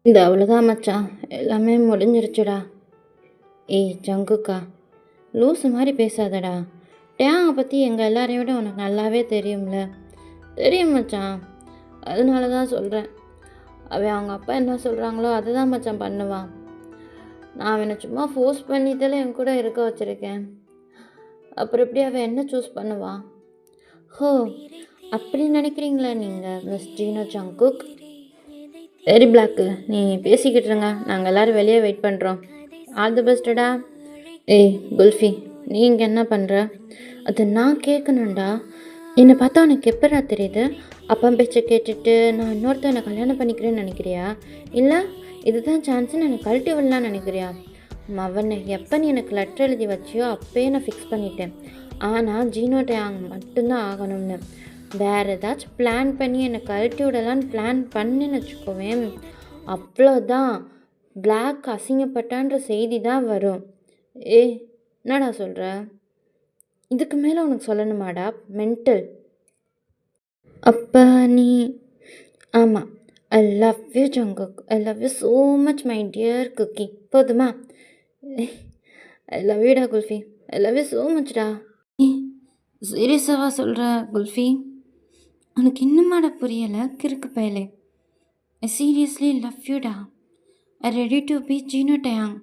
இது அவ்வளோதான் மச்சான். எல்லாமே முடிஞ்சிருச்சுடா. ஏய் ஜங்குக்கா, லூசு மாதிரி பேசாதடா. டேங்கை பற்றி எங்கள் எல்லாரையும் விட உனக்கு நல்லாவே தெரியும்ல. தெரியும் மச்சான். அதனால தான் சொல்கிறேன். அவன் அவங்க அப்பா என்ன சொல்கிறாங்களோ அதை தான் மச்சான் பண்ணுவான். நான் அவனை சும்மா ஃபோர்ஸ் பண்ணித்தால என் கூட இருக்க வச்சுருக்கேன். அப்புறம் எப்படி அவன் என்ன சூஸ் பண்ணுவான்? ஹோ, அப்படி நினைக்கிறீங்களா நீங்கள் மிஸ் ஜீனோ ஜங்குக்? வெரி பிளாக்கு, நீ பேசிக்கிட்டு இருங்க. நாங்கள் எல்லோரும் வெளியே வெயிட் பண்ணுறோம். ஆல் தி பெஸ்ட்டடா. ஏய் குல்ஃபி, நீ இங்கே என்ன பண்ணுற? அது நான் கேட்கணும்டா. என்னை பார்த்தா உனக்கு எப்படா தெரியுது? அப்பா பேச்சை கேட்டுட்டு நான் இன்னொருத்தனை கல்யாணம் பண்ணிக்கிறேன்னு நினைக்கிறியா? இல்லை இதுதான் சான்ஸ்ன்னு எனக்கு கழட்டி விடலான்னு நினைக்கிறியா? மவனை, எப்போ நீ எனக்கு லெட்டர் எழுதி வச்சியோ அப்போயே நான் ஃபிக்ஸ் பண்ணிட்டேன். ஆனால் ஜீனோ டேங் மட்டும்தான் ஆகணும்னு. வேறு ஏதாச்சும் பிளான் பண்ணி என்னை கழட்டி விடலான்னு பிளான் பண்ணின்னு வச்சுக்கோவேன். அவ்வளோதான், பிளாக் அசிங்கப்பட்டான்ற செய்தி தான் வரும். ஏய், என்னடா சொல்கிற? இதுக்கு மேலே உனக்கு சொல்லணுமாடா? மென்டல். அப்போ நீ... ஆமாம், I love you Jungkook. I love you so much my dear cookie. போதுமா? ஐ லவ் யூடா Kulfi. I love you so மச்டா. சீரியஸாவா சொல்கிற குல்ஃபி? உனக்கு இன்னுமாடா புரியலை கிறுக்கு பயலே? ஐ சீரியஸ்லி லவ் யூடா. I ready to be Jeno Tang.